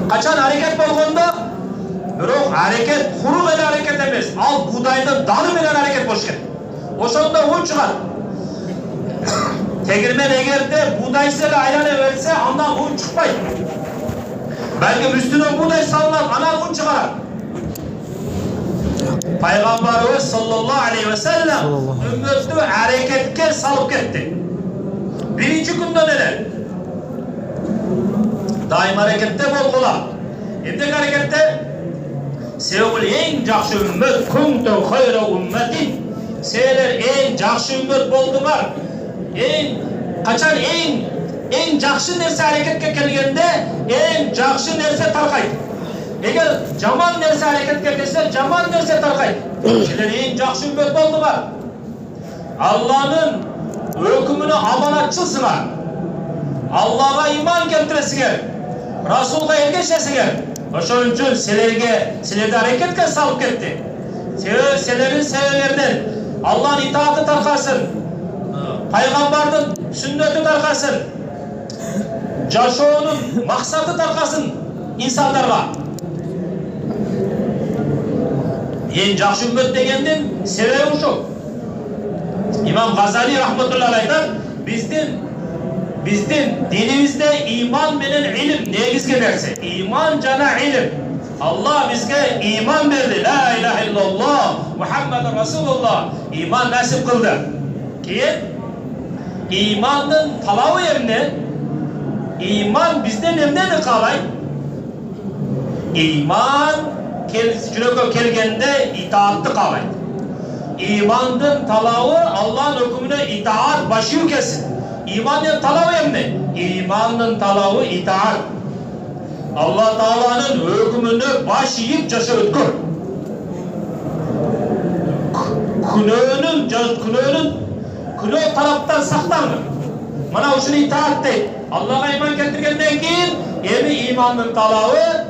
Kaçan hareket bolganda, bирок hareket kuru ele hareket emez. Al buğdaydan dalı bilen hareket boş ket. Oşonda un çıkar. Tegirmen egerde buğdaysıyla aylana verse ondan un çıkmaydı. Belki üstüne buğday salınan ana un çıkarar. Peygamberimiz sallallahu aleyhi ve sellem ümmetini hareketke salıp gitti. Birinci günde neler? Daim harekette bolgular. Emdeki harekette Sevgili en жақсы ümmet kuntum hayra ummetin. Seler en жақсы ümmet boldular. Kaçan en жақсы nerse hareketke kelgende en жақсы nerse tarqaydı. Eğer jaman nerse hareketke kelse jaman nerse tarqaydı. Seler en жақсы ümmet boldular. Allah'ın hükmüne amanatçısılar. Allah'a iman keltiresiniz. Rasul'a ergeçesiniz. Oşun üçün silerdi hareketke salıp gitti. Selerin sebeplerinden Allah'ın itaatı tarqasın. Peygamber'in sünneti tarqasın. Jaşoğunun maksatı tarqasın insanlarga. En жақсы ümmet degenden sebebi şu. İmam Gazali rahmetullahi aytar, Bizden dinimizde iman menen ilim negizge nerse. İman jana ilim. Allah bizge iman berdi. La ilahe illallah Muhammed Resulullah. İman nasip kıldı. Keyin imanın talabı emne? İman bizden emneni kalay? İman jürökö kelgende itaatlı kalay. İmanın talabı Allah'ın hükmüne itaat başı kesin. İmanın talabı ne? İmanın talabı itaat. Allah Teala'nın hükmünü baş yiyip yaşa ötkür. Günahın taraftan saklanma. Bana şunu itaat de. Allah'a iman getirgenden keyin emi imanın talabı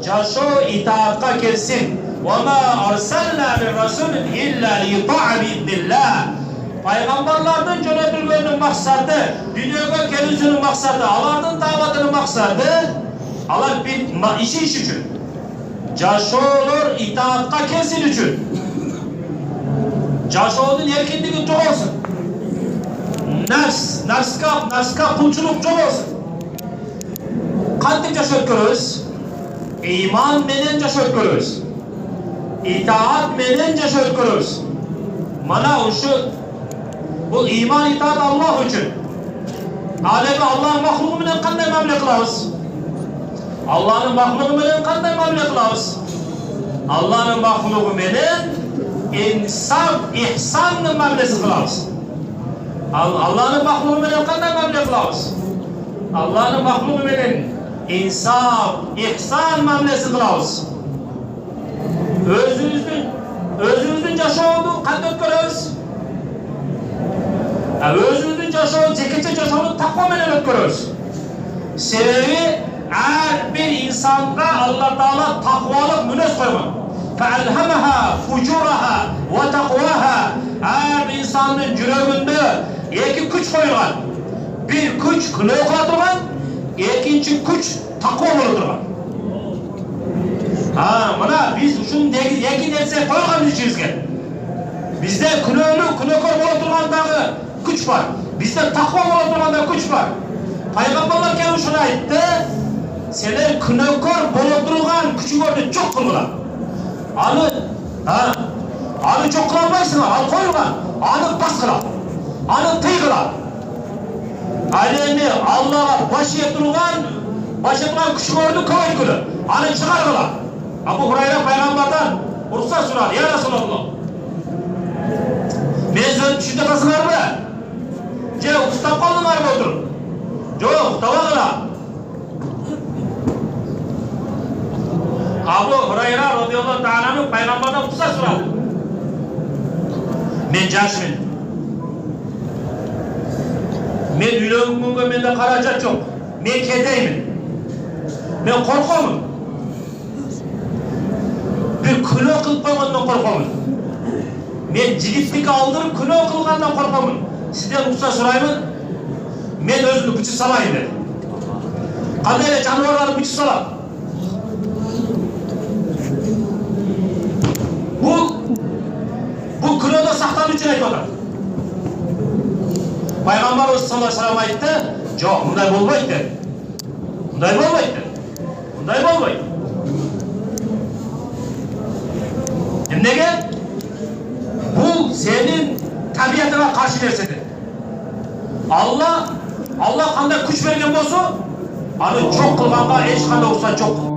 yaşa itaatka kelsin. وَمَا أَرْسَلْنَا مِنْ رَسُولٍ إِلَّا لِيُطَاعَ بِإِذْنِ اللّٰهِ Peygamberlerden yönetilmenin maksadı, dünyaya gelişinin maksadı, Allah'ın davetinin maksadı, Allah bir iş için. Jaşoğulur itaatka kesin için. Jaşoğulun erkinliği çok olsun. Nefska pulçuluk çok olsun. Kandik yaşayıp görürüz. İman menen yaşayıp görürüz. İtaat menen yaşayıp görürüz. Mana şu bu iman itaat Allah için. Alemi Allah'ın mahluku bilen kanday mamle kılavuz? Allah'ın mahluku bilen kanday mamle kılavuz? Allah'ın mahluku bilen insan, ihsanın mamlesi kılavuz. Allah'ın mahluku bilen kanday mamle kılavuz? Allah'ın mahluku bilen insaf, ihsan mamlesi kılavuz. Özümüzün yaşamını kanday görürüz. Özümüzün yaşamını, zekice yaşamını takva menen ötkürürüz. Sebebi her bir insanda Allah Teala takvalık münes koyman. فَاَلْهَمَهَا فُجُورَهَا وَتَقْوَاهَا Her insanın yüreğinde iki güç koyulgan. Bir güç kılığı koyulgan, ikinci güç takva koyulgan. Mana biz şunu iki derse koyulgan biz içimizge. Bizde kınökör bola güç var. Bizde takva bola güç var. Peygamberler gelip şunu aytdı. Seler kınökör bola güçü gördü çok kılgılar. Anı çok kılamayısın, al koyulgan. Anı bas kılar. Anı tıy kılar. Alemi Allah'a başı yettirulan güçü gördü kavay kılı. Anı çıkar kılar. Abu Hurayra Peygamberden ruhsat sorar. Ya Resulallah. Men söz düşünde kasılar mı? Ustap kaldılar mı oturup? Yok, tavakla. Abu Hurayra radıyallahu ta'ala'nın Peygamberden ruhsat soradı. Men jaşmın. Men üylönmünge mende karajat yok. Men kedeymin. Men korkamın. Bir kilo kılıp koygandan korkamın. Men jigitlik aldırıp kilo kılgandan korkamın. Sizden ruhsat soraymın. Men özümü bıçı salayım dedi. Kandayla canavarları bıçı salam. Peygamberimiz sallallahu aleyhi ve sellem aytdi, "Jo'q, bunday bo'lmaydi" dedi. Bunday bo'lmaydi. Bunday bo'lmaydi. Nimaga? Bu senin tabiatına karşı narsadir. Allah qanday kuch bergan bo'lsa, ani cho'q qilganga hech qanday ruxsat yo'q.